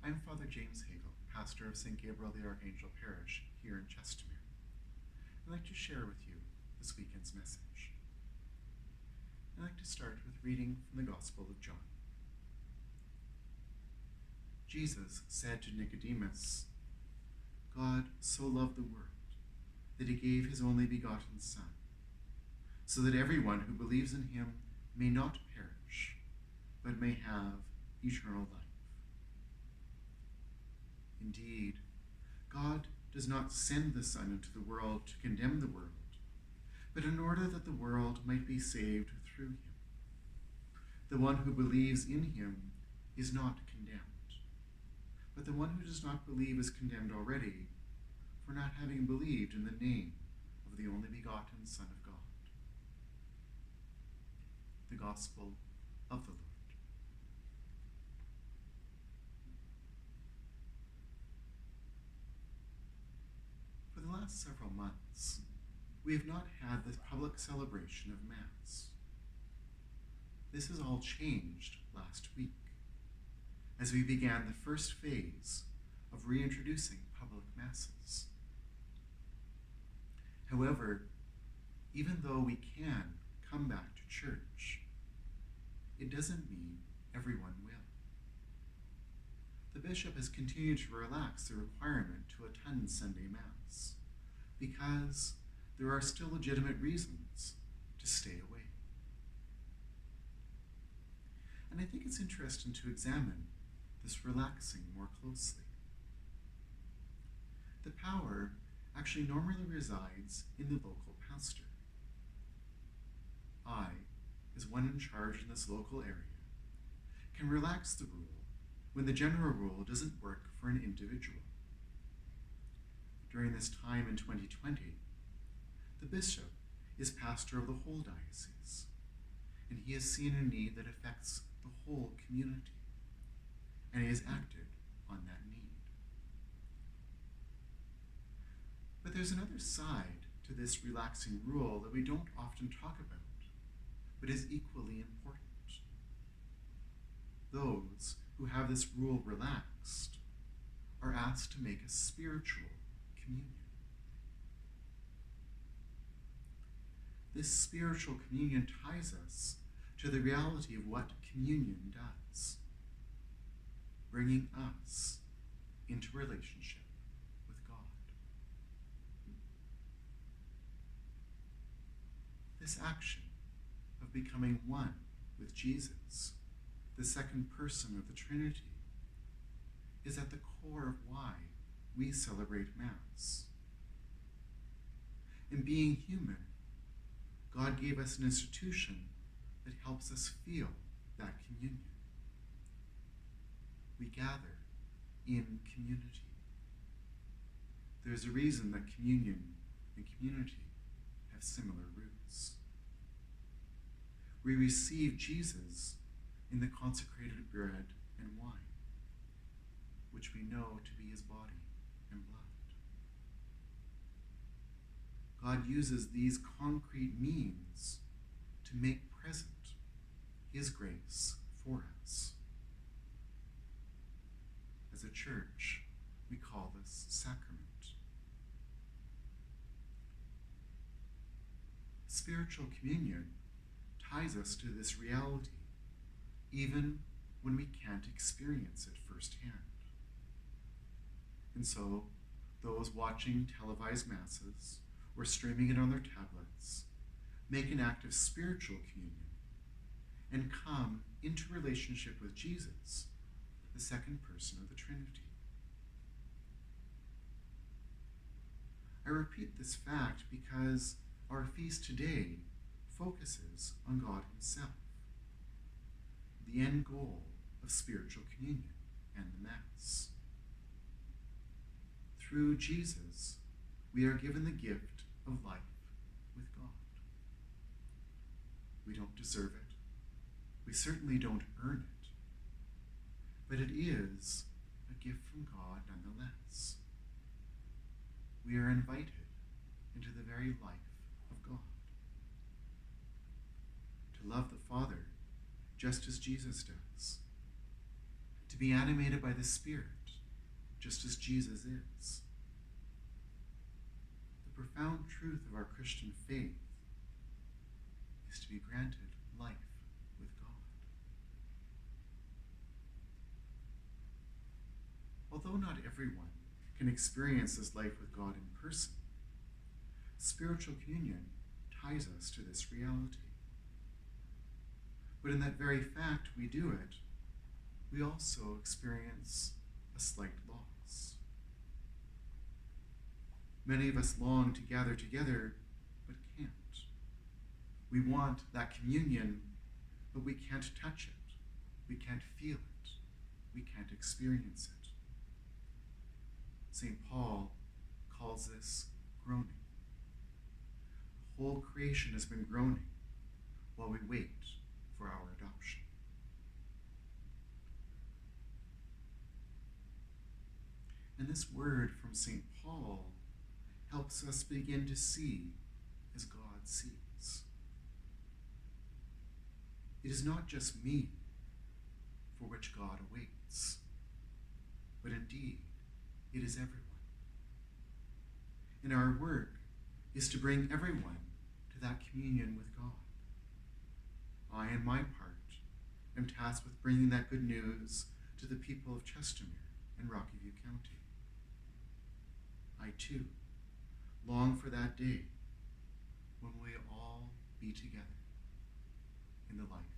I'm Father James Hagel, pastor of St. Gabriel the Archangel Parish here in Chestermere. I'd like to share with you this weekend's message. I'd like to start with reading from the Gospel of John. Jesus said to Nicodemus, God so loved the world that he gave his only begotten Son, so that everyone who believes in him may not perish, but may have eternal life. Indeed, God does not send the Son into the world to condemn the world, but in order that the world might be saved through him. The one who believes in him is not condemned, but the one who does not believe is condemned already for not having believed in the name of the only begotten Son of God. The Gospel of the Lord. For the last several months, we have not had the public celebration of Mass. This has all changed last week, as we began the first phase of reintroducing public Masses. However, even though we can come back to church, it doesn't mean everyone will. The bishop has continued to relax the requirement to attend Sunday Mass because there are still legitimate reasons to stay away. And I think it's interesting to examine this relaxing more closely. The power actually normally resides in the local pastor. I, as one in charge in this local area, can relax the rule when the general rule doesn't work for an individual. During this time in 2020, the bishop is pastor of the whole diocese, and he has seen a need that affects the whole community, and he has acted on that need. But there's another side to this relaxing rule that we don't often talk about, but is equally important. Those who have this rule relaxed are asked to make a spiritual communion. This spiritual communion ties us to the reality of what communion does, bringing us into relationship with God. This action of becoming one with Jesus, the second person of the Trinity, is at the core of why we celebrate Mass. In being human, God gave us an institution that helps us feel that communion. We gather in community. There's a reason that communion and community have similar roots. We receive Jesus in the consecrated bread and wine, which we know to be his body and blood. God uses these concrete means to make present his grace for us. As a church, we call this sacrament. Spiritual communion ties us to this reality, even when we can't experience it firsthand. And so, those watching televised Masses or streaming it on their tablets make an act of spiritual communion and come into relationship with Jesus, the second person of the Trinity. I repeat this fact because our feast today focuses on God himself, the end goal of spiritual communion and the Mass. Through Jesus, we are given the gift of life with God. We don't deserve it. We certainly don't earn it. But it is a gift from God nonetheless. We are invited into the very life of God. To love the Father just as Jesus does. to be animated by the Spirit, just as Jesus is. The profound truth of our Christian faith is to be granted life with God. Although not everyone can experience this life with God in person, spiritual communion ties us to this reality. But in that very fact we do it, we also experience a slight loss. Many of us long to gather together, but can't. We want that communion, but we can't touch it. We can't feel it. We can't experience it. St. Paul calls this groaning. The whole creation has been groaning while we wait for our adoption. And this word from St. Paul helps us begin to see as God sees. It is not just me for which God awaits, but indeed it is everyone. And our work is to bring everyone to that communion with God. I, in my part, am tasked with bringing that good news to the people of Chestermere and Rocky View County. I, too, long for that day when we all be together in the light